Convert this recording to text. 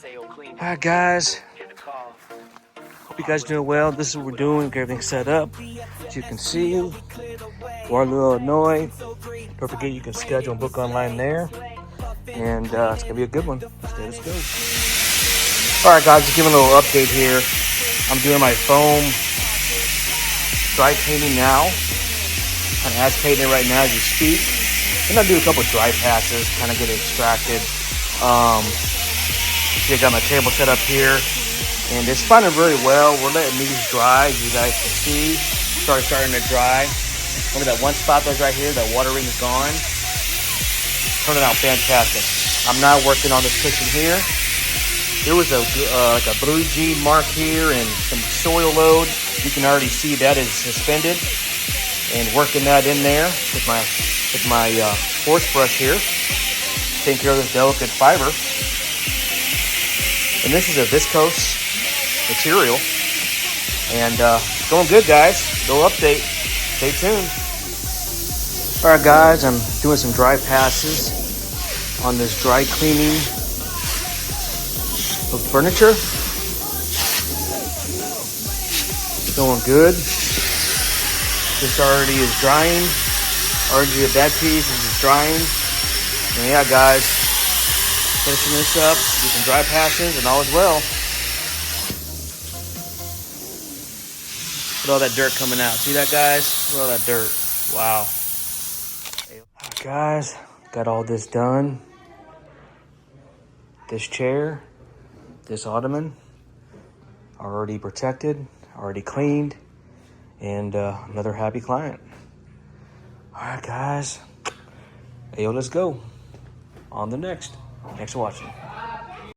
Alright guys, hope you guys doing well. This is what we're doing, get everything set up. As you can see, Waterloo, Illinois. Don't forget you can schedule and book online there. And it's gonna be a good one. Let's go. Alright guys, just giving a little update here. I'm doing my foam dry cleaning now. Kind of agitating it right now as you speak. And I'll do a couple dry passes, kind of get it extracted. See, I got my table set up here, and it's spinning very well. We're letting these dry, as you guys can see. Starting to dry. Only that one spot that's right here, that water ring is gone. Turning out fantastic. I'm now working on this cushion here. There was like a blue G mark here and some soil load. You can already see that is suspended. And working that in there with my force brush here. Taking care of this delicate fiber. And this is a viscose material. And going good, guys. Little update. Stay tuned. All right, guys. I'm doing some dry passes on this dry cleaning of furniture. Going good. This already is drying. Already that piece is drying. And yeah, guys, finishing this up, do some dry passes, and all is well. Look at all that dirt coming out. See that, guys? Look at all that dirt. Wow. Alright, guys, got all this done. This chair, this ottoman, already protected, already cleaned, and another happy client. Alright, guys. Hey, yo, let's go. On the next. Thanks for watching.